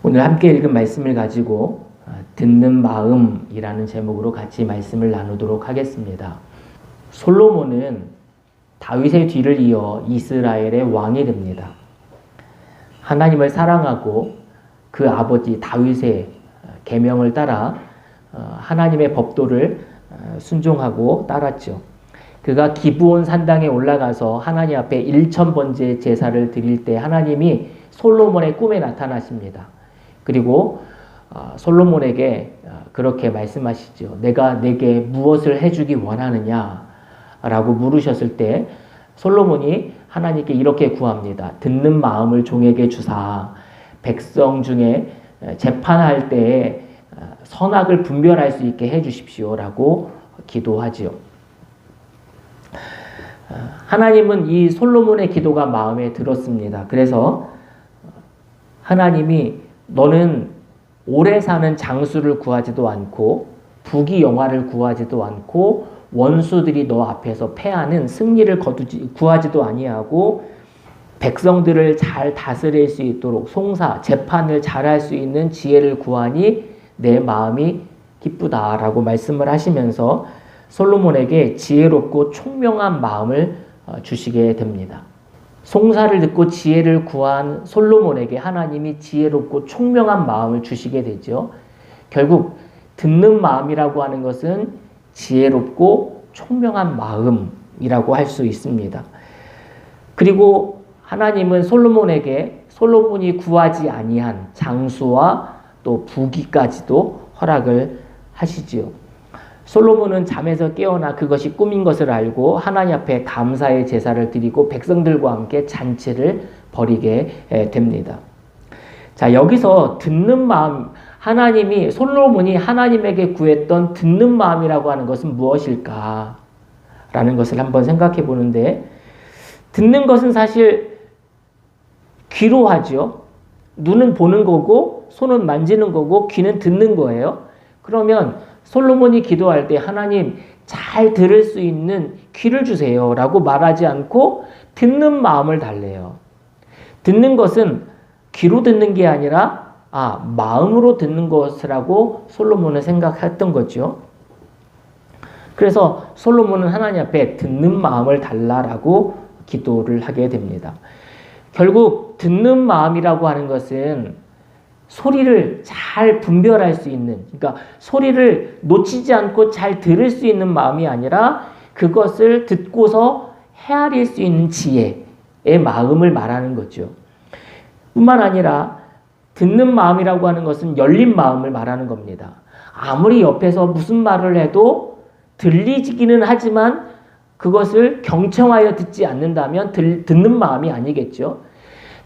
오늘 함께 읽은 말씀을 가지고 듣는 마음이라는 제목으로 같이 말씀을 나누도록 하겠습니다. 솔로몬은 다윗의 뒤를 이어 이스라엘의 왕이 됩니다. 하나님을 사랑하고 그 아버지 다윗의 계명을 따라 하나님의 법도를 순종하고 따랐죠. 그가 기브온 산당에 올라가서 하나님 앞에 1000번째 제사를 드릴 때 하나님이 솔로몬의 꿈에 나타나십니다. 그리고 솔로몬에게 그렇게 말씀하시죠. 내가 내게 무엇을 해주기 원하느냐 라고 물으셨을 때 솔로몬이 하나님께 이렇게 구합니다. 듣는 마음을 종에게 주사 백성 중에 재판할 때에 선악을 분별할 수 있게 해주십시오 라고 기도하지요. 하나님은 이 솔로몬의 기도가 마음에 들었습니다. 그래서 하나님이 너는 오래 사는 장수를 구하지도 않고 부귀영화를 구하지도 않고 원수들이 너 앞에서 패하는 승리를 구하지도 아니하고 백성들을 잘 다스릴 수 있도록 송사, 재판을 잘할 수 있는 지혜를 구하니 내 마음이 기쁘다라고 말씀을 하시면서 솔로몬에게 지혜롭고 총명한 마음을 주시게 됩니다. 송사를 듣고 지혜를 구한 솔로몬에게 하나님이 지혜롭고 총명한 마음을 주시게 되죠. 결국 듣는 마음이라고 하는 것은 지혜롭고 총명한 마음이라고 할 수 있습니다. 그리고 하나님은 솔로몬이 구하지 아니한 장수와 또 부귀까지도 허락을 하시지요. 솔로몬은 잠에서 깨어나 그것이 꿈인 것을 알고 하나님 앞에 감사의 제사를 드리고 백성들과 함께 잔치를 벌이게 됩니다. 자, 여기서 듣는 마음, 솔로몬이 하나님에게 구했던 듣는 마음이라고 하는 것은 무엇일까? 라는 것을 한번 생각해 보는데, 듣는 것은 사실 귀로 하죠. 눈은 보는 거고, 손은 만지는 거고, 귀는 듣는 거예요. 그러면 솔로몬이 기도할 때 하나님 잘 들을 수 있는 귀를 주세요 라고 말하지 않고 듣는 마음을 달래요. 듣는 것은 귀로 듣는 게 아니라 마음으로 듣는 것이라고 솔로몬은 생각했던 거죠. 그래서 솔로몬은 하나님 앞에 듣는 마음을 달라라고 기도를 하게 됩니다. 결국 듣는 마음이라고 하는 것은 소리를 잘 분별할 수 있는, 그러니까 소리를 놓치지 않고 잘 들을 수 있는 마음이 아니라 그것을 듣고서 헤아릴 수 있는 지혜의 마음을 말하는 거죠. 뿐만 아니라 듣는 마음이라고 하는 것은 열린 마음을 말하는 겁니다. 아무리 옆에서 무슨 말을 해도 들리기는 하지만 그것을 경청하여 듣지 않는다면 듣는 마음이 아니겠죠.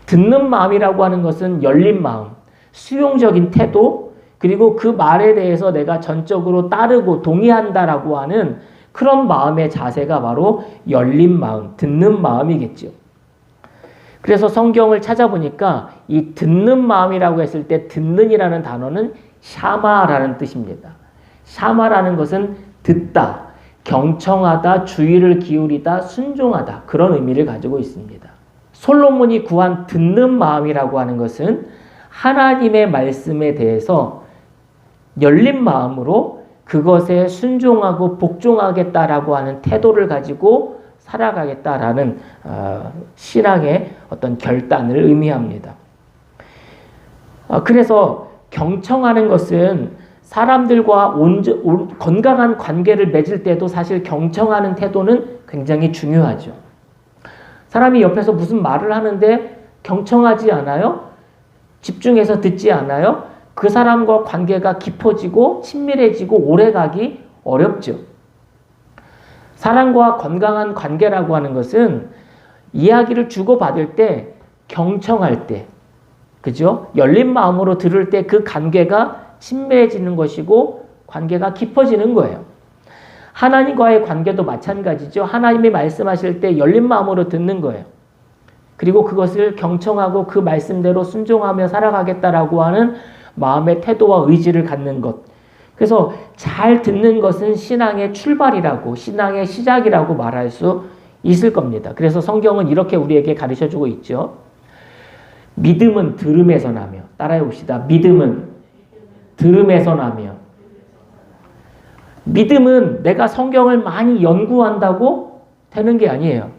듣는 마음이라고 하는 것은 열린 마음, 수용적인 태도, 그리고 그 말에 대해서 내가 전적으로 따르고 동의한다라고 하는 그런 마음의 자세가 바로 열린 마음, 듣는 마음이겠죠. 그래서 성경을 찾아보니까 이 듣는 마음이라고 했을 때 듣는이라는 단어는 샤마라는 뜻입니다. 샤마라는 것은 듣다, 경청하다, 주의를 기울이다, 순종하다, 그런 의미를 가지고 있습니다. 솔로몬이 구한 듣는 마음이라고 하는 것은 하나님의 말씀에 대해서 열린 마음으로 그것에 순종하고 복종하겠다라고 하는 태도를 가지고 살아가겠다라는 신앙의 어떤 결단을 의미합니다. 그래서 경청하는 것은 사람들과 건강한 관계를 맺을 때도 사실 경청하는 태도는 굉장히 중요하죠. 사람이 옆에서 무슨 말을 하는데 경청하지 않아요? 집중해서 듣지 않아요? 그 사람과 관계가 깊어지고 친밀해지고 오래가기 어렵죠. 사람과 건강한 관계라고 하는 것은 이야기를 주고받을 때, 경청할 때, 그죠? 열린 마음으로 들을 때 그 관계가 친밀해지는 것이고 관계가 깊어지는 거예요. 하나님과의 관계도 마찬가지죠. 하나님이 말씀하실 때 열린 마음으로 듣는 거예요. 그리고 그것을 경청하고 그 말씀대로 순종하며 살아가겠다라고 하는 마음의 태도와 의지를 갖는 것. 그래서 잘 듣는 것은 신앙의 출발이라고, 신앙의 시작이라고 말할 수 있을 겁니다. 그래서 성경은 이렇게 우리에게 가르쳐주고 있죠. 믿음은 들음에서 나며. 따라해 봅시다. 믿음은 들음에서 나며. 믿음은 내가 성경을 많이 연구한다고 되는 게 아니에요.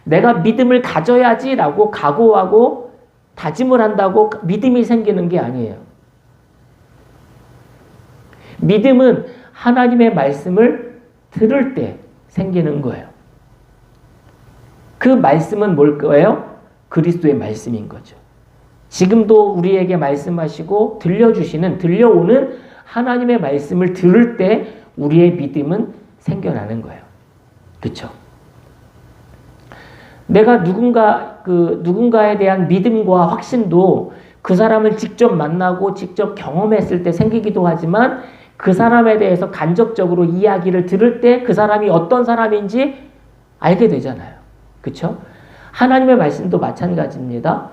내가 믿음을 가져야지라고 각오하고 다짐을 한다고 믿음이 생기는 게 아니에요. 믿음은 하나님의 말씀을 들을 때 생기는 거예요. 그 말씀은 뭘 거예요? 그리스도의 말씀인 거죠. 지금도 우리에게 말씀하시고 들려오는 하나님의 말씀을 들을 때 우리의 믿음은 생겨나는 거예요. 그렇죠? 내가 누군가에 대한 믿음과 확신도 그 사람을 직접 만나고 직접 경험했을 때 생기기도 하지만 그 사람에 대해서 간접적으로 이야기를 들을 때 그 사람이 어떤 사람인지 알게 되잖아요. 그렇죠? 하나님의 말씀도 마찬가지입니다.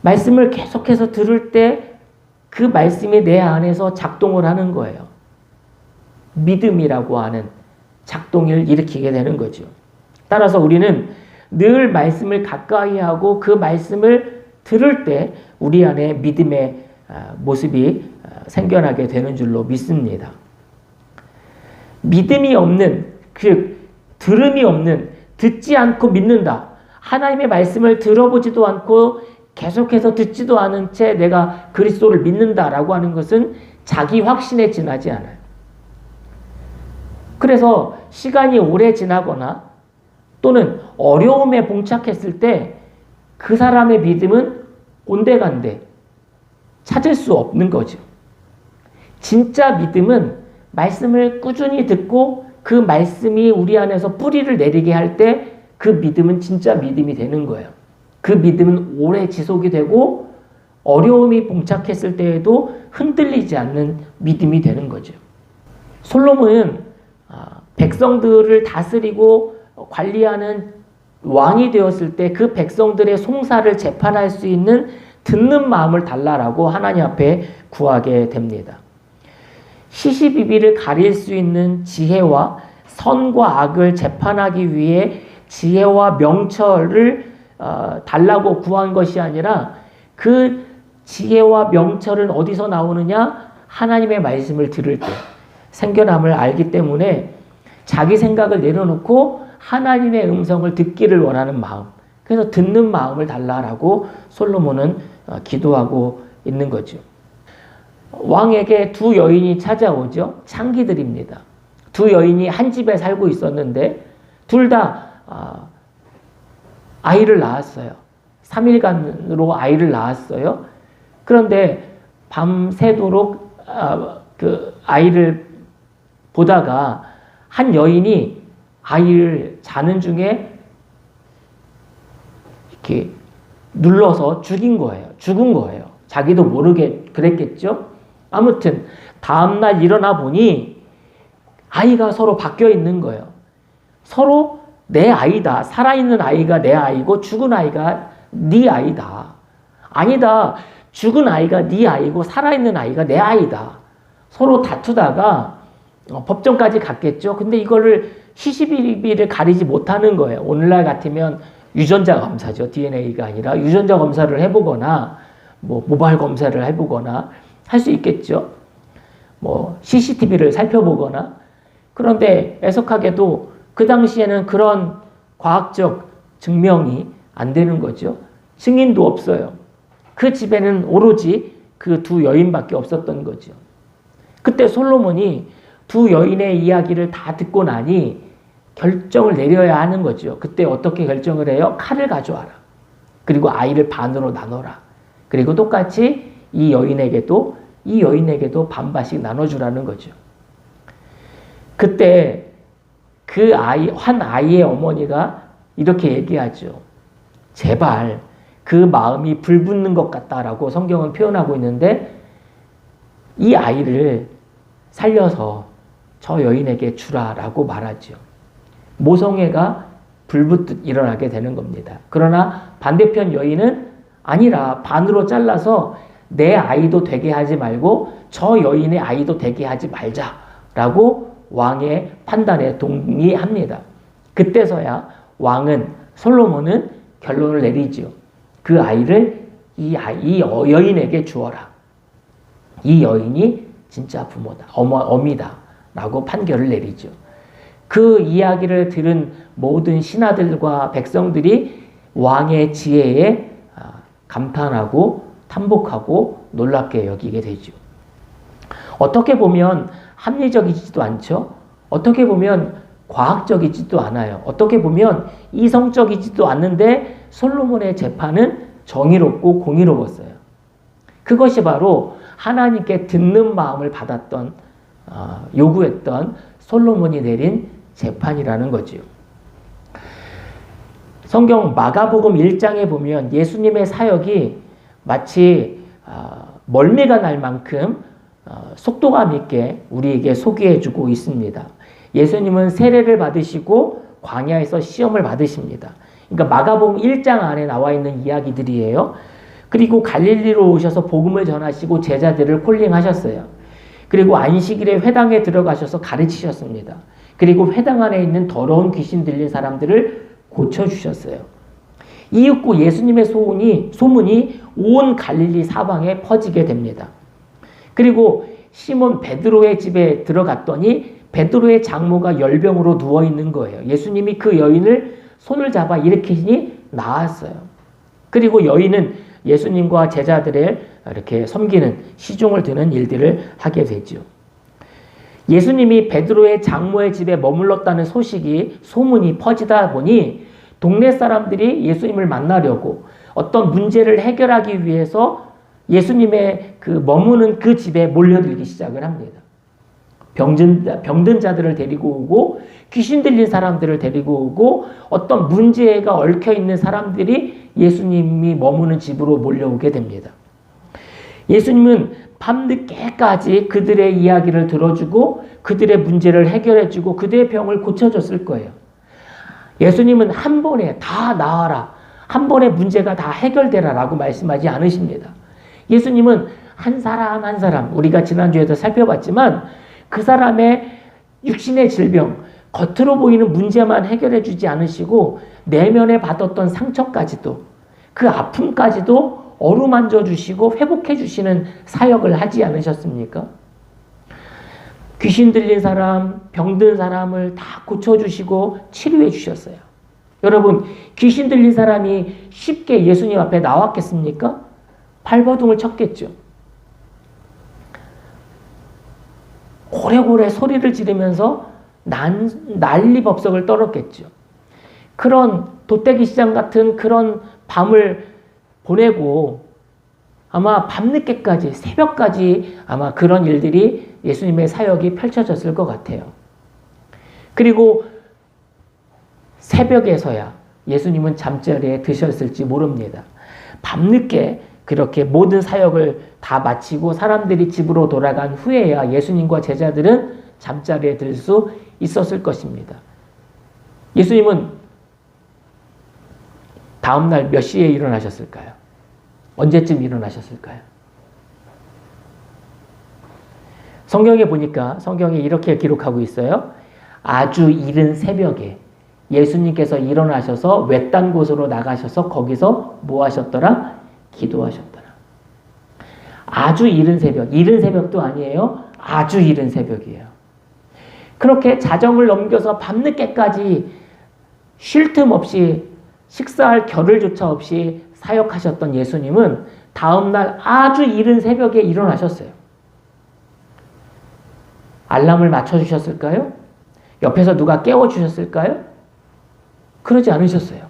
말씀을 계속해서 들을 때 그 말씀이 내 안에서 작동을 하는 거예요. 믿음이라고 하는 작동을 일으키게 되는 거죠. 따라서 우리는 늘 말씀을 가까이 하고 그 말씀을 들을 때 우리 안에 믿음의 모습이 생겨나게 되는 줄로 믿습니다. 믿음이 없는, 들음이 없는, 듣지 않고 믿는다. 하나님의 말씀을 들어보지도 않고 계속해서 듣지도 않은 채 내가 그리스도를 믿는다라고 하는 것은 자기 확신에 지나지 않아요. 그래서 시간이 오래 지나거나 또는 어려움에 봉착했을 때 그 사람의 믿음은 온데간데 찾을 수 없는 거죠. 진짜 믿음은 말씀을 꾸준히 듣고 그 말씀이 우리 안에서 뿌리를 내리게 할 때 그 믿음은 진짜 믿음이 되는 거예요. 그 믿음은 오래 지속이 되고 어려움이 봉착했을 때에도 흔들리지 않는 믿음이 되는 거죠. 솔로몬은 백성들을 다스리고 관리하는 왕이 되었을 때 그 백성들의 송사를 재판할 수 있는 듣는 마음을 달라라고 하나님 앞에 구하게 됩니다. 시시비비를 가릴 수 있는 지혜와 선과 악을 재판하기 위해 지혜와 명철을 달라고 구한 것이 아니라 그 지혜와 명철은 어디서 나오느냐? 하나님의 말씀을 들을 때 생겨남을 알기 때문에 자기 생각을 내려놓고 하나님의 음성을 듣기를 원하는 마음, 그래서 듣는 마음을 달라라고 솔로몬은 기도하고 있는 거죠. 왕에게 두 여인이 찾아오죠. 창기들입니다. 두 여인이 한 집에 살고 있었는데 둘 다 아이를 낳았어요. 3일간으로 아이를 낳았어요. 그런데 밤새도록 그 아이를 보다가 한 여인이 아이를 자는 중에 이렇게 눌러서 죽은 거예요. 자기도 모르게 그랬겠죠. 아무튼 다음날 일어나 보니 아이가 서로 바뀌어 있는 거예요. 서로 내 아이다. 살아있는 아이가 내 아이고 죽은 아이가 네 아이다. 아니다. 죽은 아이가 네 아이고 살아있는 아이가 내 아이다. 서로 다투다가 법정까지 갔겠죠. 근데 이거를 시시비비를 가리지 못하는 거예요. 오늘날 같으면 유전자 검사죠. DNA가 아니라 유전자 검사를 해보거나 뭐 모발 검사를 해보거나 할 수 있겠죠. 뭐 CCTV를 살펴보거나. 그런데 애석하게도 그 당시에는 그런 과학적 증명이 안 되는 거죠. 증인도 없어요. 그 집에는 오로지 그 두 여인밖에 없었던 거죠. 그때 솔로몬이 두 여인의 이야기를 다 듣고 나니 결정을 내려야 하는 거죠. 그때 어떻게 결정을 해요? 칼을 가져와라. 그리고 아이를 반으로 나눠라. 그리고 똑같이 이 여인에게도 반반씩 나눠주라는 거죠. 그때 그 한 아이의 어머니가 이렇게 얘기하죠. 제발 그 마음이 불붙는 것 같다라고 성경은 표현하고 있는데 이 아이를 살려서 저 여인에게 주라라고 말하죠. 모성애가 불붙듯 일어나게 되는 겁니다. 그러나 반대편 여인은 아니라 반으로 잘라서 내 아이도 되게 하지 말고 저 여인의 아이도 되게 하지 말자라고 왕의 판단에 동의합니다. 그때서야 솔로몬은 결론을 내리죠. 그 아이를 이 여인에게 주어라. 이 여인이 진짜 부모다, 어미다 라고 판결을 내리죠. 그 이야기를 들은 모든 신하들과 백성들이 왕의 지혜에 감탄하고 탐복하고 놀랍게 여기게 되죠. 어떻게 보면 합리적이지도 않죠. 어떻게 보면 과학적이지도 않아요. 어떻게 보면 이성적이지도 않는데 솔로몬의 재판은 정의롭고 공의로웠어요. 그것이 바로 하나님께 듣는 마음을 받았던 요구했던 솔로몬이 내린 재판이라는 거지요. 성경 마가복음 1장에 보면 예수님의 사역이 마치 멀미가 날 만큼 속도감 있게 우리에게 소개해주고 있습니다. 예수님은 세례를 받으시고 광야에서 시험을 받으십니다. 그러니까 마가복음 1장 안에 나와 있는 이야기들이에요. 그리고 갈릴리로 오셔서 복음을 전하시고 제자들을 콜링하셨어요. 그리고 안식일에 회당에 들어가셔서 가르치셨습니다. 그리고 회당 안에 있는 더러운 귀신 들린 사람들을 고쳐주셨어요. 이윽고 예수님의 소문이 온 갈릴리 사방에 퍼지게 됩니다. 그리고 시몬 베드로의 집에 들어갔더니 베드로의 장모가 열병으로 누워있는 거예요. 예수님이 그 여인을 손을 잡아 일으키니 나았어요. 그리고 여인은 예수님과 제자들의 이렇게 섬기는 시종을 드는 일들을 하게 되죠. 예수님이 베드로의 장모의 집에 머물렀다는 소문이 퍼지다 보니 동네 사람들이 예수님을 만나려고 어떤 문제를 해결하기 위해서 예수님의 머무는 그 집에 몰려들기 시작을 합니다. 병든 자들을 데리고 오고 귀신 들린 사람들을 데리고 오고 어떤 문제가 얽혀 있는 사람들이 예수님이 머무는 집으로 몰려오게 됩니다. 예수님은 밤늦게까지 그들의 이야기를 들어주고 그들의 문제를 해결해주고 그들의 병을 고쳐줬을 거예요. 예수님은 한 번에 다 나아라, 한 번에 문제가 다 해결되라 라고 말씀하지 않으십니다. 예수님은 한 사람 한 사람, 우리가 지난주에도 살펴봤지만 그 사람의 육신의 질병, 겉으로 보이는 문제만 해결해 주지 않으시고 내면에 받았던 상처까지도, 그 아픔까지도 어루만져 주시고 회복해 주시는 사역을 하지 않으셨습니까? 귀신 들린 사람, 병든 사람을 다 고쳐주시고 치료해 주셨어요. 여러분, 귀신 들린 사람이 쉽게 예수님 앞에 나왔겠습니까? 발버둥을 쳤겠죠. 고래고래 소리를 지르면서 난리법석을 떨었겠죠. 그런 돗대기 시장 같은 그런 밤을 보내고 아마 밤늦게까지, 새벽까지 아마 그런 일들이 예수님의 사역이 펼쳐졌을 것 같아요. 그리고 새벽에서야 예수님은 잠자리에 드셨을지 모릅니다. 밤늦게 그렇게 모든 사역을 다 마치고 사람들이 집으로 돌아간 후에야 예수님과 제자들은 잠자리에 들 수 있었을 것입니다. 예수님은 다음날 몇 시에 일어나셨을까요? 언제쯤 일어나셨을까요? 성경에 보니까 성경에 이렇게 기록하고 있어요. 아주 이른 새벽에 예수님께서 일어나셔서 외딴 곳으로 나가셔서 거기서 뭐 하셨더라? 기도하셨더라. 아주 이른 새벽도 아니에요. 아주 이른 새벽이에요. 그렇게 자정을 넘겨서 밤늦게까지 쉴 틈 없이 식사할 겨를조차 없이 사역하셨던 예수님은 다음날 아주 이른 새벽에 일어나셨어요. 알람을 맞춰주셨을까요? 옆에서 누가 깨워주셨을까요? 그러지 않으셨어요.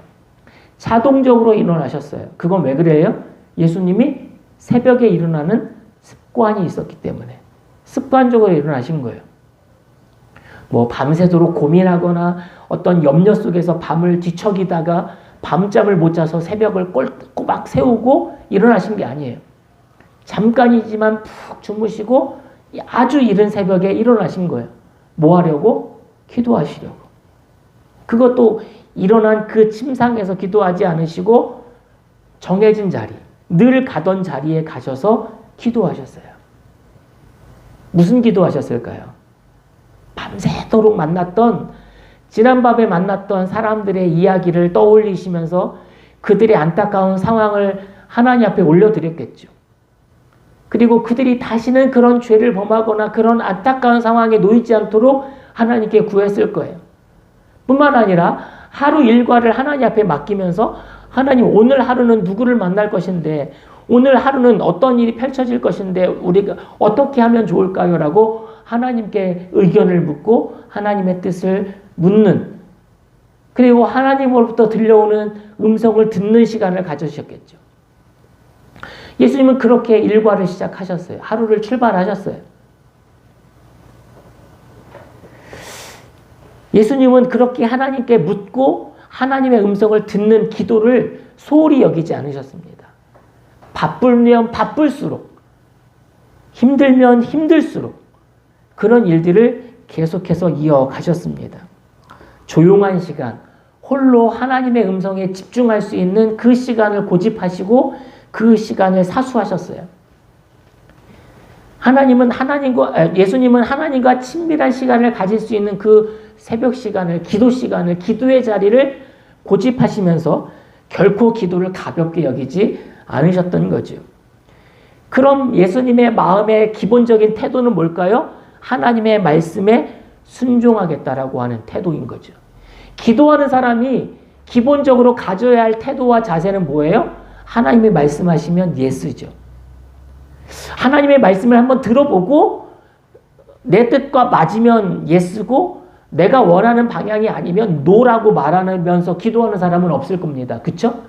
자동적으로 일어나셨어요. 그건 왜 그래요? 예수님이 새벽에 일어나는 습관이 있었기 때문에 습관적으로 일어나신 거예요. 뭐 밤새도록 고민하거나 어떤 염려 속에서 밤을 뒤척이다가 밤잠을 못 자서 새벽을 꼬박 세우고 일어나신 게 아니에요. 잠깐이지만 푹 주무시고 아주 이른 새벽에 일어나신 거예요. 뭐 하려고? 기도하시려고. 그것도 일어난 그 침상에서 기도하지 않으시고 정해진 자리, 늘 가던 자리에 가셔서 기도하셨어요. 무슨 기도하셨을까요? 밤새도록 지난밤에 만났던 사람들의 이야기를 떠올리시면서 그들의 안타까운 상황을 하나님 앞에 올려드렸겠죠. 그리고 그들이 다시는 그런 죄를 범하거나 그런 안타까운 상황에 놓이지 않도록 하나님께 구했을 거예요. 뿐만 아니라 하루 일과를 하나님 앞에 맡기면서 하나님 오늘 하루는 누구를 만날 것인데 오늘 하루는 어떤 일이 펼쳐질 것인데 우리가 어떻게 하면 좋을까요? 라고 하나님께 의견을 묻고 하나님의 뜻을 묻는, 그리고 하나님으로부터 들려오는 음성을 듣는 시간을 가져주셨겠죠. 예수님은 그렇게 일과를 시작하셨어요. 하루를 출발하셨어요. 예수님은 그렇게 하나님께 묻고 하나님의 음성을 듣는 기도를 소홀히 여기지 않으셨습니다. 바쁘면 바쁠수록, 힘들면 힘들수록 그런 일들을 계속해서 이어가셨습니다. 조용한 시간, 홀로 하나님의 음성에 집중할 수 있는 그 시간을 고집하시고 그 시간을 사수하셨어요. 예수님은 하나님과 친밀한 시간을 가질 수 있는 그 새벽 시간을, 기도 시간을, 기도의 자리를 고집하시면서 결코 기도를 가볍게 여기지 않으셨던 거죠. 그럼 예수님의 마음의 기본적인 태도는 뭘까요? 하나님의 말씀에 순종하겠다라고 하는 태도인 거죠. 기도하는 사람이 기본적으로 가져야 할 태도와 자세는 뭐예요? 하나님이 말씀하시면 예스죠. 하나님의 말씀을 한번 들어보고 내 뜻과 맞으면 예스고 내가 원하는 방향이 아니면 노라고 말하면서 기도하는 사람은 없을 겁니다. 그렇죠?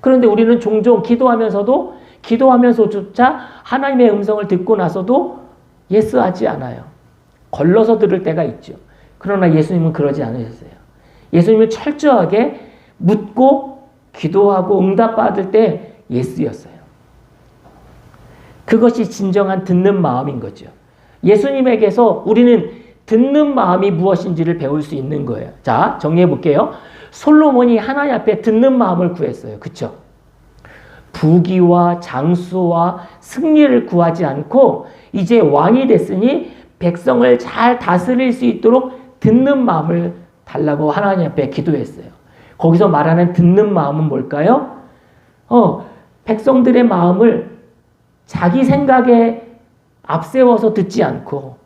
그런데 우리는 종종 기도하면서조차 하나님의 음성을 듣고 나서도 예스하지 않아요. 걸러서 들을 때가 있죠. 그러나 예수님은 그러지 않으셨어요. 예수님은 철저하게 묻고 기도하고 응답받을 때 예스였어요. 그것이 진정한 듣는 마음인 거죠. 예수님에게서 우리는 듣는 마음이 무엇인지를 배울 수 있는 거예요. 자, 정리해 볼게요. 솔로몬이 하나님 앞에 듣는 마음을 구했어요. 그쵸? 부귀와 장수와 승리를 구하지 않고 이제 왕이 됐으니 백성을 잘 다스릴 수 있도록 듣는 마음을 달라고 하나님 앞에 기도했어요. 거기서 말하는 듣는 마음은 뭘까요? 백성들의 마음을 자기 생각에 앞세워서 듣지 않고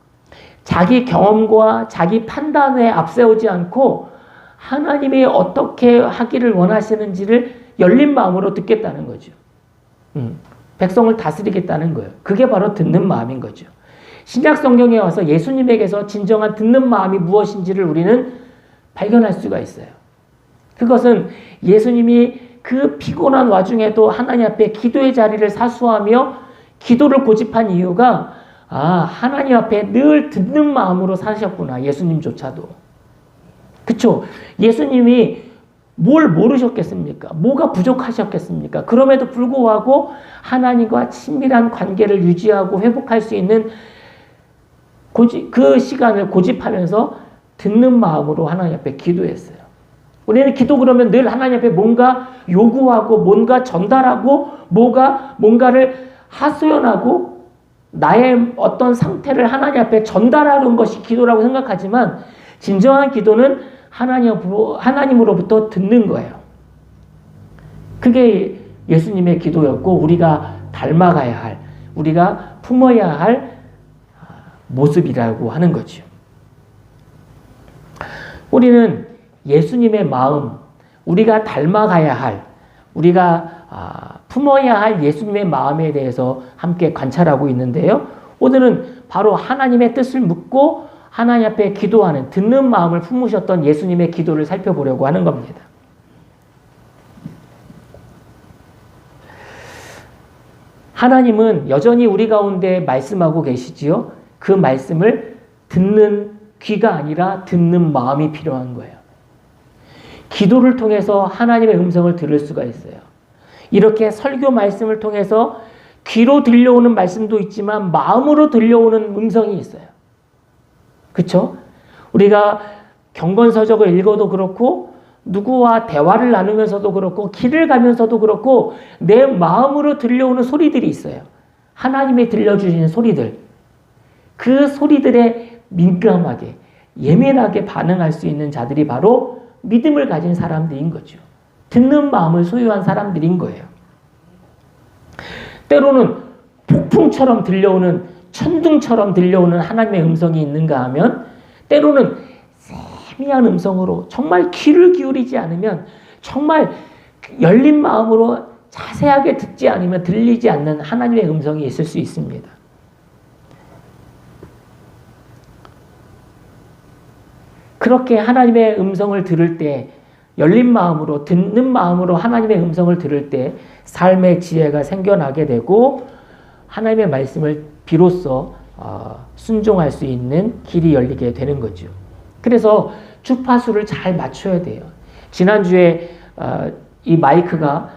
자기 경험과 자기 판단에 앞세우지 않고 하나님이 어떻게 하기를 원하시는지를 열린 마음으로 듣겠다는 거죠. 백성을 다스리겠다는 거예요. 그게 바로 듣는 마음인 거죠. 신약 성경에 와서 예수님에게서 진정한 듣는 마음이 무엇인지를 우리는 발견할 수가 있어요. 그것은 예수님이 그 피곤한 와중에도 하나님 앞에 기도의 자리를 사수하며 기도를 고집한 이유가 하나님 앞에 늘 듣는 마음으로 사셨구나. 예수님조차도. 그쵸? 예수님이 뭘 모르셨겠습니까? 뭐가 부족하셨겠습니까? 그럼에도 불구하고 하나님과 친밀한 관계를 유지하고 회복할 수 있는 그 시간을 고집하면서 듣는 마음으로 하나님 앞에 기도했어요. 우리는 기도 그러면 늘 하나님 앞에 뭔가 요구하고 뭔가 전달하고 뭔가를 하소연하고 나의 어떤 상태를 하나님 앞에 전달하는 것이 기도라고 생각하지만 진정한 기도는 하나님으로부터 듣는 거예요. 그게 예수님의 기도였고 우리가 닮아가야 할, 우리가 품어야 할 모습이라고 하는 거죠. 우리는 예수님의 마음, 우리가 닮아가야 할, 우리가 품어야 할 예수님의 마음에 대해서 함께 관찰하고 있는데요. 오늘은 바로 하나님의 뜻을 묻고 하나님 앞에 기도하는 듣는 마음을 품으셨던 예수님의 기도를 살펴보려고 하는 겁니다. 하나님은 여전히 우리 가운데 말씀하고 계시지요. 그 말씀을 듣는 귀가 아니라 듣는 마음이 필요한 거예요. 기도를 통해서 하나님의 음성을 들을 수가 있어요. 이렇게 설교 말씀을 통해서 귀로 들려오는 말씀도 있지만 마음으로 들려오는 음성이 있어요. 그렇죠? 우리가 경건서적을 읽어도 그렇고 누구와 대화를 나누면서도 그렇고 길을 가면서도 그렇고 내 마음으로 들려오는 소리들이 있어요. 하나님이 들려주시는 소리들. 그 소리들에 민감하게 예민하게 반응할 수 있는 자들이 바로 믿음을 가진 사람들인 거죠. 듣는 마음을 소유한 사람들인 거예요. 때로는 폭풍처럼 들려오는, 천둥처럼 들려오는 하나님의 음성이 있는가 하면 때로는 세미한 음성으로 정말 귀를 기울이지 않으면, 정말 열린 마음으로 자세하게 듣지 않으면 들리지 않는 하나님의 음성이 있을 수 있습니다. 그렇게 하나님의 음성을 들을 때, 열린 마음으로 듣는 마음으로 하나님의 음성을 들을 때 삶의 지혜가 생겨나게 되고 하나님의 말씀을 비로소 순종할 수 있는 길이 열리게 되는 거죠. 그래서 주파수를 잘 맞춰야 돼요. 지난주에 이 마이크가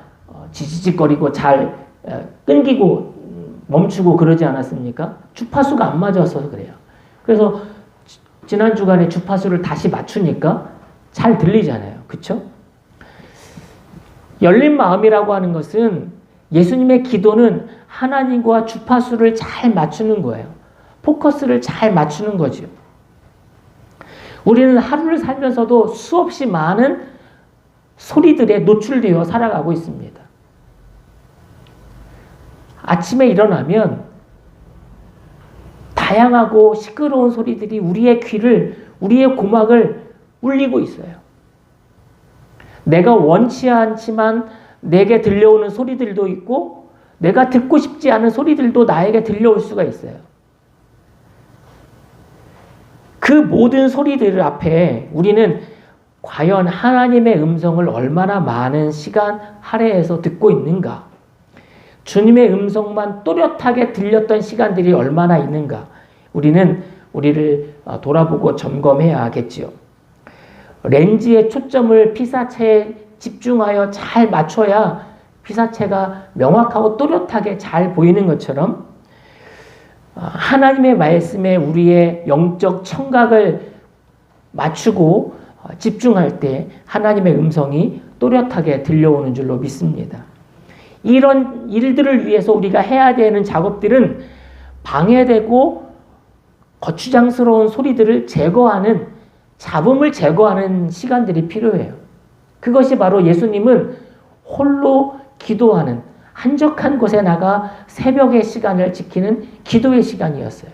지지직거리고 잘 끊기고 멈추고 그러지 않았습니까? 주파수가 안 맞아서 그래요. 그래서 지난 주간에 주파수를 다시 맞추니까 잘 들리잖아요. 그렇죠? 열린 마음이라고 하는 것은, 예수님의 기도는 하나님과 주파수를 잘 맞추는 거예요. 포커스를 잘 맞추는 거죠. 우리는 하루를 살면서도 수없이 많은 소리들에 노출되어 살아가고 있습니다. 아침에 일어나면 다양하고 시끄러운 소리들이 우리의 귀를, 우리의 고막을 울리고 있어요. 내가 원치 않지만 내게 들려오는 소리들도 있고, 내가 듣고 싶지 않은 소리들도 나에게 들려올 수가 있어요. 그 모든 소리들 앞에 우리는 과연 하나님의 음성을 얼마나 많은 시간 할애해서 듣고 있는가? 주님의 음성만 또렷하게 들렸던 시간들이 얼마나 있는가? 우리는 우리를 돌아보고 점검해야 하겠지요. 렌즈의 초점을 피사체에 집중하여 잘 맞춰야 피사체가 명확하고 또렷하게 잘 보이는 것처럼, 하나님의 말씀에 우리의 영적 청각을 맞추고 집중할 때 하나님의 음성이 또렷하게 들려오는 줄로 믿습니다. 이런 일들을 위해서 우리가 해야 되는 작업들은 방해되고 거추장스러운 소리들을 제거하는, 잡음을 제거하는 시간들이 필요해요. 그것이 바로 예수님은 홀로 기도하는, 한적한 곳에 나가 새벽의 시간을 지키는 기도의 시간이었어요.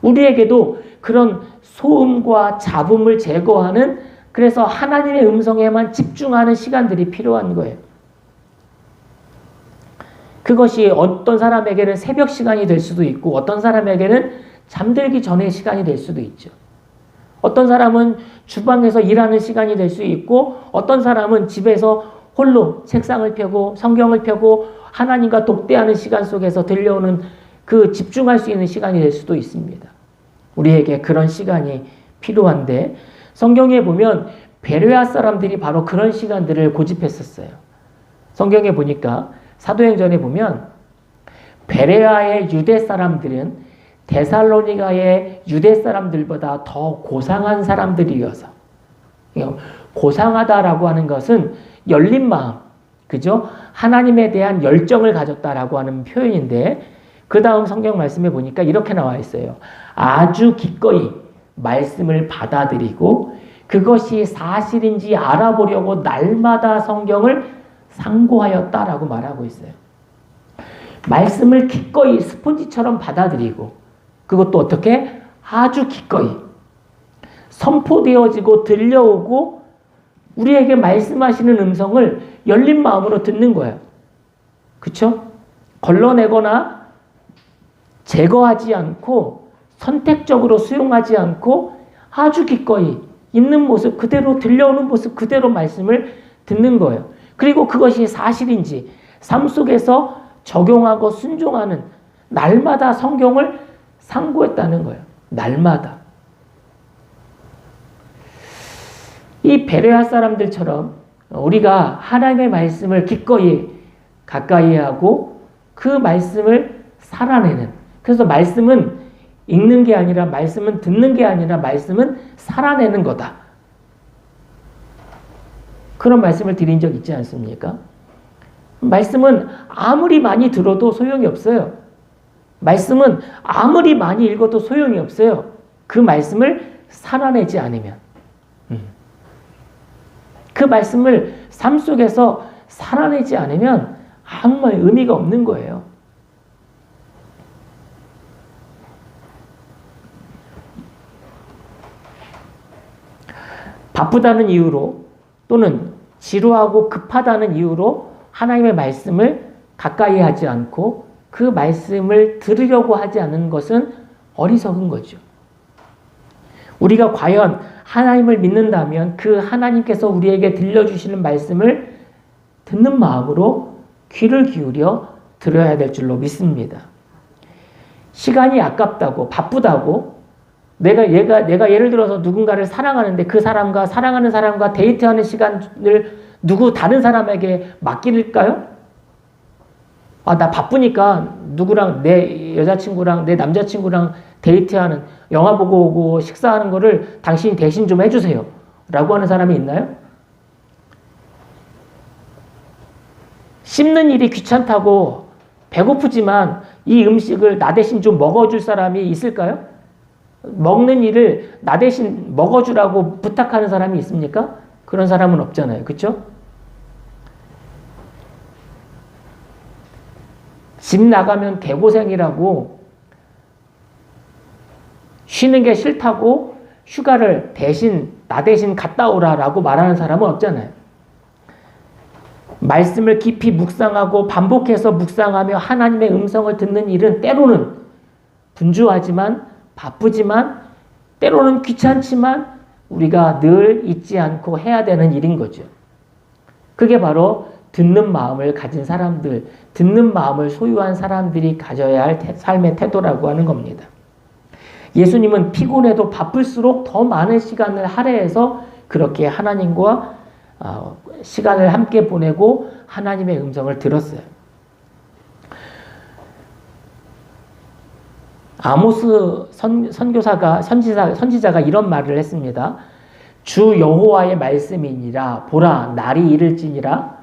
우리에게도 그런 소음과 잡음을 제거하는, 그래서 하나님의 음성에만 집중하는 시간들이 필요한 거예요. 그것이 어떤 사람에게는 새벽 시간이 될 수도 있고, 어떤 사람에게는 잠들기 전의 시간이 될 수도 있죠. 어떤 사람은 주방에서 일하는 시간이 될 수 있고, 어떤 사람은 집에서 홀로 책상을 펴고 성경을 펴고 하나님과 독대하는 시간 속에서 들려오는 그 집중할 수 있는 시간이 될 수도 있습니다. 우리에게 그런 시간이 필요한데, 성경에 보면 베레아 사람들이 바로 그런 시간들을 고집했었어요. 성경에 보니까 사도행전에 보면 베레아의 유대 사람들은 데살로니가의 유대 사람들보다 더 고상한 사람들이어서, 고상하다라고 하는 것은 열린 마음, 그죠? 하나님에 대한 열정을 가졌다라고 하는 표현인데, 그 다음 성경 말씀에 보니까 이렇게 나와 있어요. 아주 기꺼이 말씀을 받아들이고 그것이 사실인지 알아보려고 날마다 성경을 상고하였다라고 말하고 있어요. 말씀을 기꺼이 스폰지처럼 받아들이고, 그것도 어떻게? 아주 기꺼이 선포되어지고 들려오고 우리에게 말씀하시는 음성을 열린 마음으로 듣는 거예요. 그렇죠? 걸러내거나 제거하지 않고 선택적으로 수용하지 않고 아주 기꺼이 있는 모습 그대로, 들려오는 모습 그대로 말씀을 듣는 거예요. 그리고 그것이 사실인지 삶 속에서 적용하고 순종하는, 날마다 성경을 상고했다는 거예요. 날마다. 이 베레아 사람들처럼 우리가 하나님의 말씀을 기꺼이 가까이 하고 그 말씀을 살아내는, 그래서 말씀은 읽는 게 아니라, 말씀은 듣는 게 아니라 말씀은 살아내는 거다. 그런 말씀을 드린 적 있지 않습니까? 말씀은 아무리 많이 들어도 소용이 없어요. 말씀은 아무리 많이 읽어도 소용이 없어요. 그 말씀을 살아내지 않으면. 그 말씀을 삶 속에서 살아내지 않으면 아무 의미가 없는 거예요. 바쁘다는 이유로 또는 지루하고 급하다는 이유로 하나님의 말씀을 가까이 하지 않고 그 말씀을 들으려고 하지 않는 것은 어리석은 거죠. 우리가 과연 하나님을 믿는다면 그 하나님께서 우리에게 들려주시는 말씀을 듣는 마음으로 귀를 기울여 들어야 될 줄로 믿습니다. 시간이 아깝다고 바쁘다고 내가 예를 들어서 누군가를 사랑하는데 그 사랑하는 사람과 데이트하는 시간을 다른 사람에게 맡길까요? 나 바쁘니까 누구랑 내 여자친구랑 내 남자친구랑 데이트하는 영화 보고 오고 식사하는 거를 당신이 대신 좀 해주세요 라고 하는 사람이 있나요? 씹는 일이 귀찮다고 배고프지만 이 음식을 나 대신 좀 먹어줄 사람이 있을까요? 먹는 일을 나 대신 먹어주라고 부탁하는 사람이 있습니까? 그런 사람은 없잖아요. 그렇죠? 집 나가면 개고생이라고 쉬는 게 싫다고 휴가를 나 대신 갔다 오라라고 말하는 사람은 없잖아요. 말씀을 깊이 묵상하고 반복해서 묵상하며 하나님의 음성을 듣는 일은 때로는 분주하지만 바쁘지만 때로는 귀찮지만 우리가 늘 잊지 않고 해야 되는 일인 거죠. 그게 바로 듣는 마음을 가진 사람들, 듣는 마음을 소유한 사람들이 가져야 할 삶의 태도라고 하는 겁니다. 예수님은 피곤해도 바쁠수록 더 많은 시간을 할애해서 그렇게 하나님과 시간을 함께 보내고 하나님의 음성을 들었어요. 아모스 선지자가 이런 말을 했습니다. 주 여호와의 말씀이니라 보라 날이 이를지니라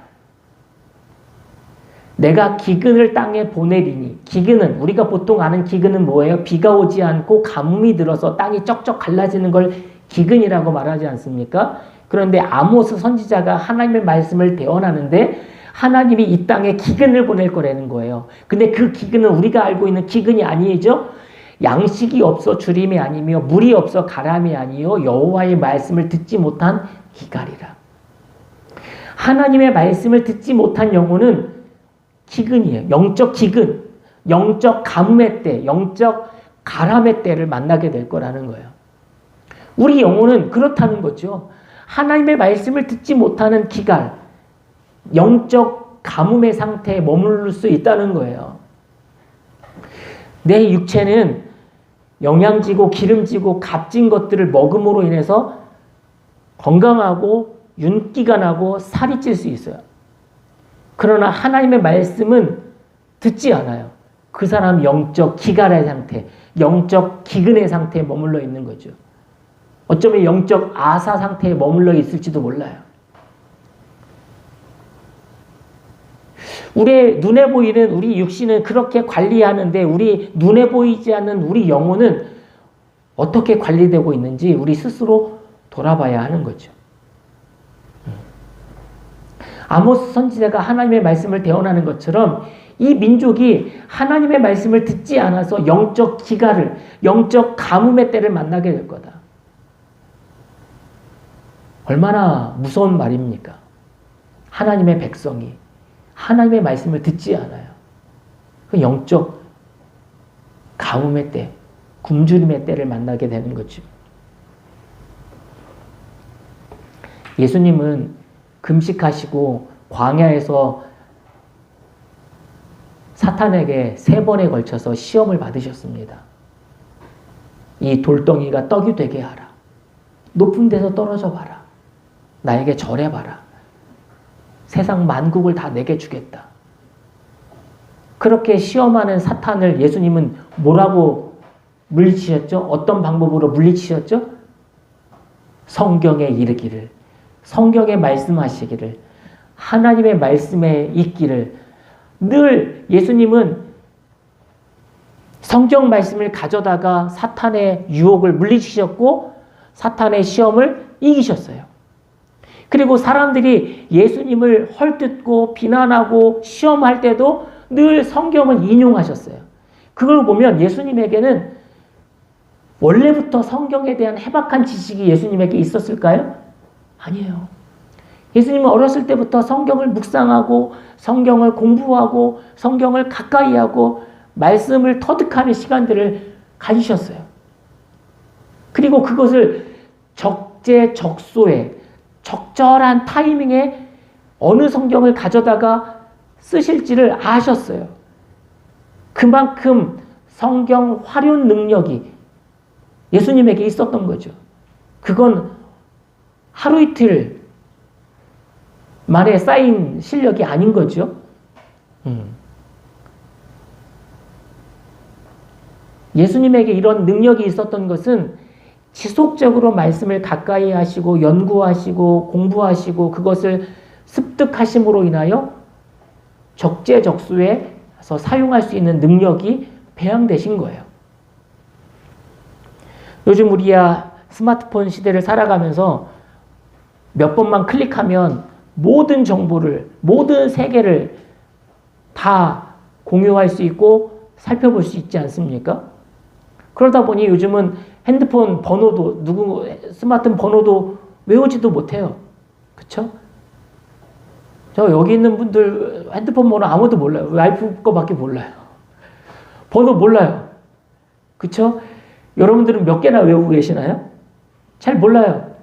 내가 기근을 땅에 보내리니. 기근은 우리가 보통 아는 기근은 뭐예요? 비가 오지 않고 가뭄이 들어서 땅이 쩍쩍 갈라지는 걸 기근이라고 말하지 않습니까? 그런데 아모스 선지자가 하나님의 말씀을 대언하는데 하나님이 이 땅에 기근을 보낼 거라는 거예요. 근데 그 기근은 우리가 알고 있는 기근이 아니죠. 양식이 없어 주림이 아니며 물이 없어 가람이 아니요 여호와의 말씀을 듣지 못한 기갈이라. 하나님의 말씀을 듣지 못한 영혼은 기근이에요. 영적 기근, 영적 가뭄의 때, 영적 가람의 때를 만나게 될 거라는 거예요. 우리 영혼은 그렇다는 거죠. 하나님의 말씀을 듣지 못하는 기갈, 영적 가뭄의 상태에 머무를 수 있다는 거예요. 내 육체는 영양지고 기름지고 값진 것들을 먹음으로 인해서 건강하고 윤기가 나고 살이 찔 수 있어요. 그러나 하나님의 말씀은 듣지 않아요. 그 사람 영적 기갈의 상태, 영적 기근의 상태에 머물러 있는 거죠. 어쩌면 영적 아사 상태에 머물러 있을지도 몰라요. 우리 눈에 보이는 우리 육신은 그렇게 관리하는데 우리 눈에 보이지 않는 우리 영혼은 어떻게 관리되고 있는지 우리 스스로 돌아봐야 하는 거죠. 아모스 선지자가 하나님의 말씀을 대언하는 것처럼 이 민족이 하나님의 말씀을 듣지 않아서 영적 기갈을, 영적 가뭄의 때를 만나게 될 거다. 얼마나 무서운 말입니까? 하나님의 백성이 하나님의 말씀을 듣지 않아요. 그 영적 가뭄의 때, 굶주림의 때를 만나게 되는 거죠. 예수님은 금식하시고 광야에서 사탄에게 3번에 걸쳐서 시험을 받으셨습니다. 이 돌덩이가 떡이 되게 하라. 높은 데서 떨어져 봐라. 나에게 절해봐라. 세상 만국을 다 내게 주겠다. 그렇게 시험하는 사탄을 예수님은 뭐라고 물리치셨죠? 어떤 방법으로 물리치셨죠? 성경에 이르기를, 성경에 말씀하시기를, 하나님의 말씀에 있기를. 늘 예수님은 성경 말씀을 가져다가 사탄의 유혹을 물리치셨고 사탄의 시험을 이기셨어요. 그리고 사람들이 예수님을 헐뜯고 비난하고 시험할 때도 늘 성경을 인용하셨어요. 그걸 보면 예수님에게는 원래부터 성경에 대한 해박한 지식이 예수님에게 있었을까요? 아니에요. 예수님은 어렸을 때부터 성경을 묵상하고 성경을 공부하고 성경을 가까이 하고 말씀을 터득하는 시간들을 가지셨어요. 그리고 그것을 적재적소에 적절한 타이밍에 어느 성경을 가져다가 쓰실지를 아셨어요. 그만큼 성경 활용 능력이 예수님에게 있었던 거죠. 그건 하루 이틀 만에 쌓인 실력이 아닌 거죠. 예수님에게 이런 능력이 있었던 것은 지속적으로 말씀을 가까이 하시고 연구하시고 공부하시고 그것을 습득하심으로 인하여 적재적소에서 사용할 수 있는 능력이 배양되신 거예요. 요즘 우리야 스마트폰 시대를 살아가면서 몇 번만 클릭하면 모든 정보를, 모든 세계를 다 공유할 수 있고 살펴볼 수 있지 않습니까? 그러다 보니 요즘은 핸드폰 번호도 스마트폰 번호도 외우지도 못해요. 그쵸? 저 여기 있는 분들 핸드폰 번호 아무도 몰라요. 와이프 거밖에 몰라요. 번호 몰라요. 그쵸? 여러분들은 몇 개나 외우고 계시나요? 잘 몰라요.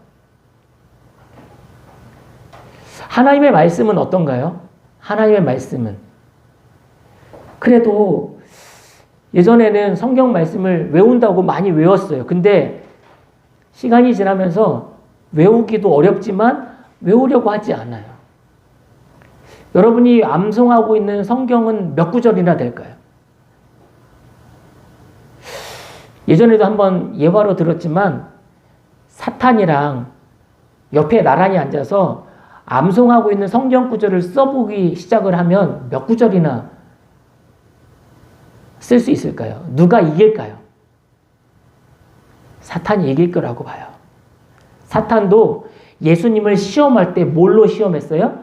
하나님의 말씀은 어떤가요? 하나님의 말씀은 그래도 예전에는 성경 말씀을 외운다고 많이 외웠어요. 근데 시간이 지나면서 외우기도 어렵지만 외우려고 하지 않아요. 여러분이 암송하고 있는 성경은 몇 구절이나 될까요? 예전에도 한번 예화로 들었지만 사탄이랑 옆에 나란히 앉아서 암송하고 있는 성경 구절을 써보기 시작을 하면 몇 구절이나 쓸 수 있을까요? 누가 이길까요? 사탄이 이길 거라고 봐요. 사탄도 예수님을 시험할 때 뭘로 시험했어요?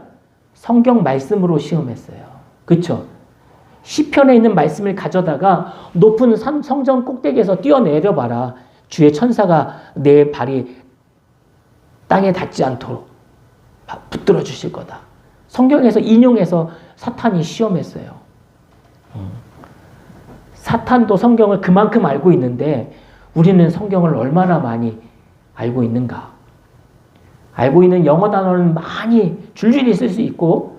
성경 말씀으로 시험했어요. 그렇죠? 시편에 있는 말씀을 가져다가 높은 성전 꼭대기에서 뛰어내려 봐라. 주의 천사가 내 발이 땅에 닿지 않도록 붙들어 주실 거다. 성경에서 인용해서 사탄이 시험했어요. 사탄도 성경을 그만큼 알고 있는데 우리는 성경을 얼마나 많이 알고 있는가? 알고 있는 영어 단어는 많이 줄줄이 쓸 수 있고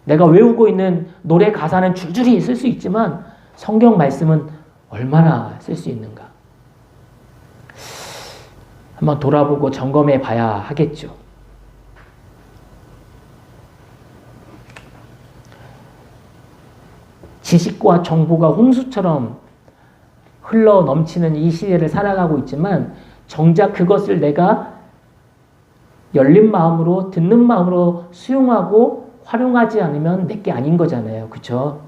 내가 외우고 있는 노래 가사는 줄줄이 쓸 수 있지만 성경 말씀은 얼마나 쓸 수 있는가? 한번 돌아보고 점검해 봐야 하겠죠. 지식과 정보가 홍수처럼 흘러 넘치는 이 시대를 살아가고 있지만 정작 그것을 내가 열린 마음으로 듣는 마음으로 수용하고 활용하지 않으면 내게 아닌 거잖아요. 그렇죠?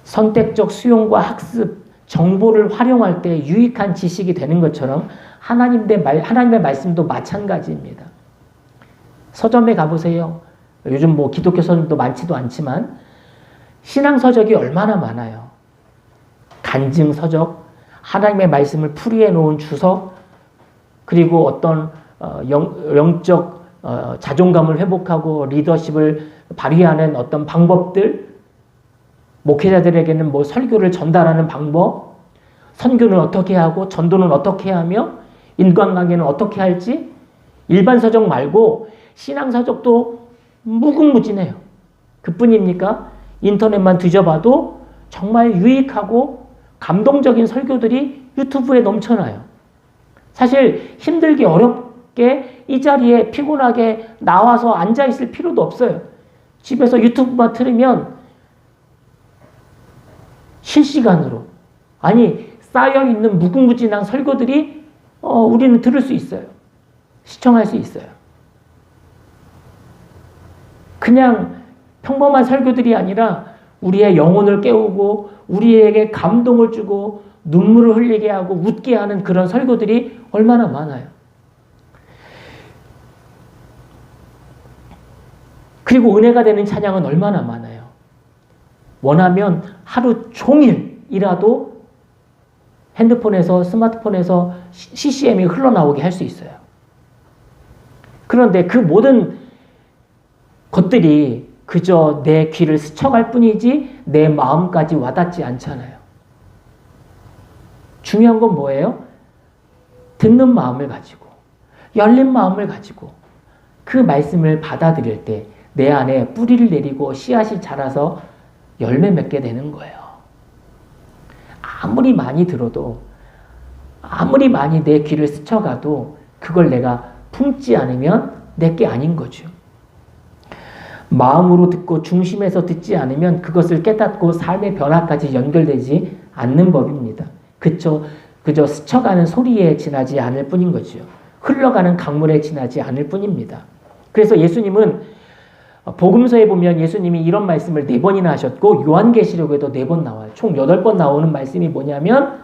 선택적 수용과 학습, 정보를 활용할 때 유익한 지식이 되는 것처럼 하나님의 말씀도 마찬가지입니다. 서점에 가보세요. 요즘 뭐 기독교 서점도 많지도 않지만 신앙 서적이 얼마나 많아요. 간증 서적, 하나님의 말씀을 풀이해 놓은 주석, 그리고 어떤 영적 자존감을 회복하고 리더십을 발휘하는 어떤 방법들, 목회자들에게는 뭐 설교를 전달하는 방법, 선교는 어떻게 하고 전도는 어떻게 하며 인간관계는 어떻게 할지 일반 서적 말고 신앙 서적도 무궁무진해요. 그뿐입니까? 인터넷만 뒤져봐도 정말 유익하고 감동적인 설교들이 유튜브에 넘쳐나요. 사실 힘들게 어렵게 이 자리에 피곤하게 나와서 앉아있을 필요도 없어요. 집에서 유튜브만 틀으면 실시간으로 쌓여있는 무궁무진한 설교들이 우리는 들을 수 있어요. 시청할 수 있어요. 그냥 평범한 설교들이 아니라 우리의 영혼을 깨우고 우리에게 감동을 주고 눈물을 흘리게 하고 웃게 하는 그런 설교들이 얼마나 많아요. 그리고 은혜가 되는 찬양은 얼마나 많아요. 원하면 하루 종일이라도 핸드폰에서, 스마트폰에서 CCM이 흘러나오게 할 수 있어요. 그런데 그 모든 것들이 그저 내 귀를 스쳐갈 뿐이지 내 마음까지 와닿지 않잖아요. 중요한 건 뭐예요? 듣는 마음을 가지고, 열린 마음을 가지고 그 말씀을 받아들일 때 내 안에 뿌리를 내리고 씨앗이 자라서 열매 맺게 되는 거예요. 아무리 많이 들어도, 아무리 많이 내 귀를 스쳐가도 그걸 내가 품지 않으면 내게 아닌 거죠. 마음으로 듣고 중심에서 듣지 않으면 그것을 깨닫고 삶의 변화까지 연결되지 않는 법입니다. 그저 스쳐가는 소리에 지나지 않을 뿐인 거죠. 흘러가는 강물에 지나지 않을 뿐입니다. 그래서 예수님은 복음서에 보면 예수님이 이런 말씀을 4번이나 하셨고 요한계시록에도 4번 나와요. 총 8번 나오는 말씀이 뭐냐면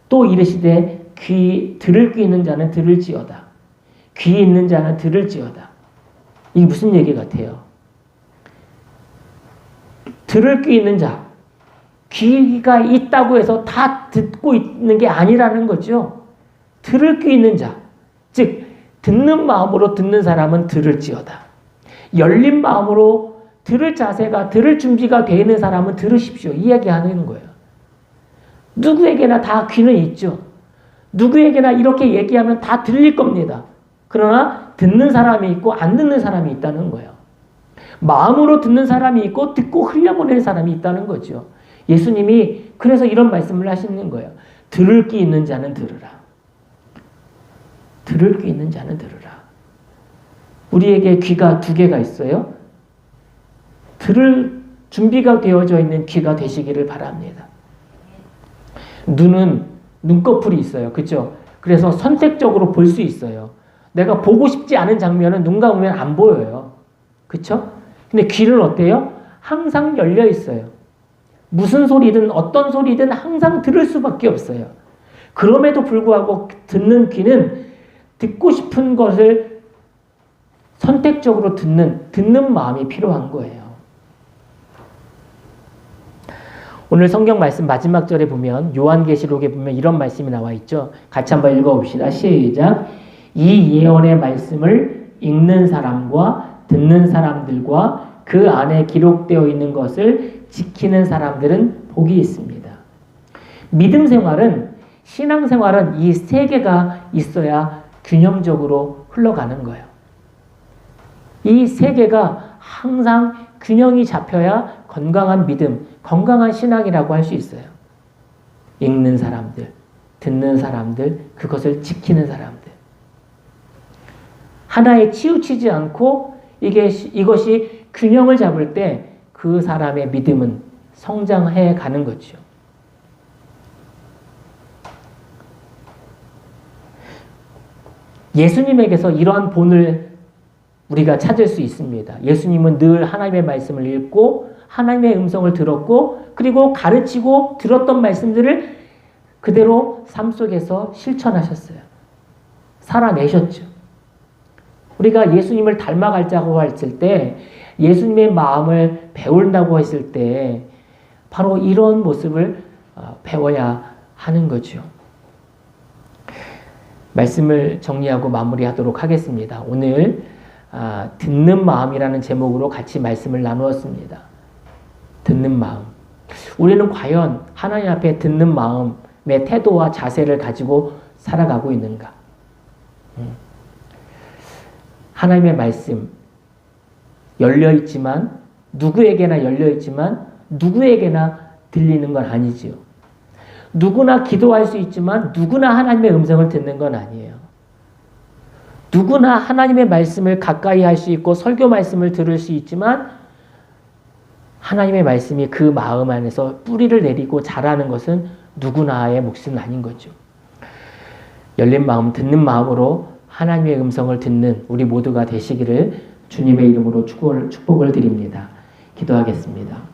또 이르시되 들을 귀 있는 자는 들을지어다. 귀 있는 자는 들을지어다. 이게 무슨 얘기 같아요? 들을 귀 있는 자. 귀가 있다고 해서 다 듣고 있는 게 아니라는 거죠. 들을 귀 있는 자. 즉 듣는 마음으로 듣는 사람은 들을지어다. 열린 마음으로 들을 자세가, 들을 준비가 되어 있는 사람은 들으십시오. 이야기하는 거예요. 누구에게나 다 귀는 있죠. 누구에게나 이렇게 얘기하면 다 들릴 겁니다. 그러나 듣는 사람이 있고 안 듣는 사람이 있다는 거예요. 마음으로 듣는 사람이 있고 듣고 흘려보내는 사람이 있다는 거죠. 예수님이 그래서 이런 말씀을 하시는 거예요. 들을 귀 있는 자는 들으라. 들을 귀 있는 자는 들으라. 우리에게 귀가 2개가 있어요. 들을 준비가 되어져 있는 귀가 되시기를 바랍니다. 눈은 눈꺼풀이 있어요. 그렇죠? 그래서 선택적으로 볼 수 있어요. 내가 보고 싶지 않은 장면은 눈 감으면 안 보여요. 그렇죠? 근데 귀는 어때요? 항상 열려 있어요. 무슨 소리든 어떤 소리든 항상 들을 수밖에 없어요. 그럼에도 불구하고 듣는 귀는 듣고 싶은 것을 선택적으로 듣는 마음이 필요한 거예요. 오늘 성경 말씀 마지막 절에 보면 요한계시록에 보면 이런 말씀이 나와 있죠. 같이 한번 읽어봅시다. 시작. 이 예언의 말씀을 읽는 사람과 듣는 사람들과 그 안에 기록되어 있는 것을 지키는 사람들은 복이 있습니다. 믿음 생활은, 신앙 생활은 이 3개가 있어야 균형적으로 흘러가는 거예요. 이 3개가 항상 균형이 잡혀야 건강한 믿음, 건강한 신앙이라고 할 수 있어요. 읽는 사람들, 듣는 사람들, 그것을 지키는 사람들. 하나에 치우치지 않고 이것이 균형을 잡을 때 그 사람의 믿음은 성장해 가는 거죠. 예수님에게서 이러한 본을 우리가 찾을 수 있습니다. 예수님은 늘 하나님의 말씀을 읽고 하나님의 음성을 들었고 그리고 가르치고 들었던 말씀들을 그대로 삶 속에서 실천하셨어요. 살아내셨죠. 우리가 예수님을 닮아가자고 했을 때, 예수님의 마음을 배운다고 했을 때 바로 이런 모습을 배워야 하는 거죠. 말씀을 정리하고 마무리하도록 하겠습니다. 오늘 듣는 마음이라는 제목으로 같이 말씀을 나누었습니다. 듣는 마음. 우리는 과연 하나님 앞에 듣는 마음의 태도와 자세를 가지고 살아가고 있는가? 하나님의 말씀 열려있지만, 누구에게나 열려있지만 누구에게나 들리는 건 아니지요. 누구나 기도할 수 있지만 누구나 하나님의 음성을 듣는 건 아니에요. 누구나 하나님의 말씀을 가까이 할 수 있고 설교 말씀을 들을 수 있지만 하나님의 말씀이 그 마음 안에서 뿌리를 내리고 자라는 것은 누구나의 몫은 아닌 거죠. 열린 마음, 듣는 마음으로 하나님의 음성을 듣는 우리 모두가 되시기를 주님의 이름으로 축복을 드립니다. 기도하겠습니다.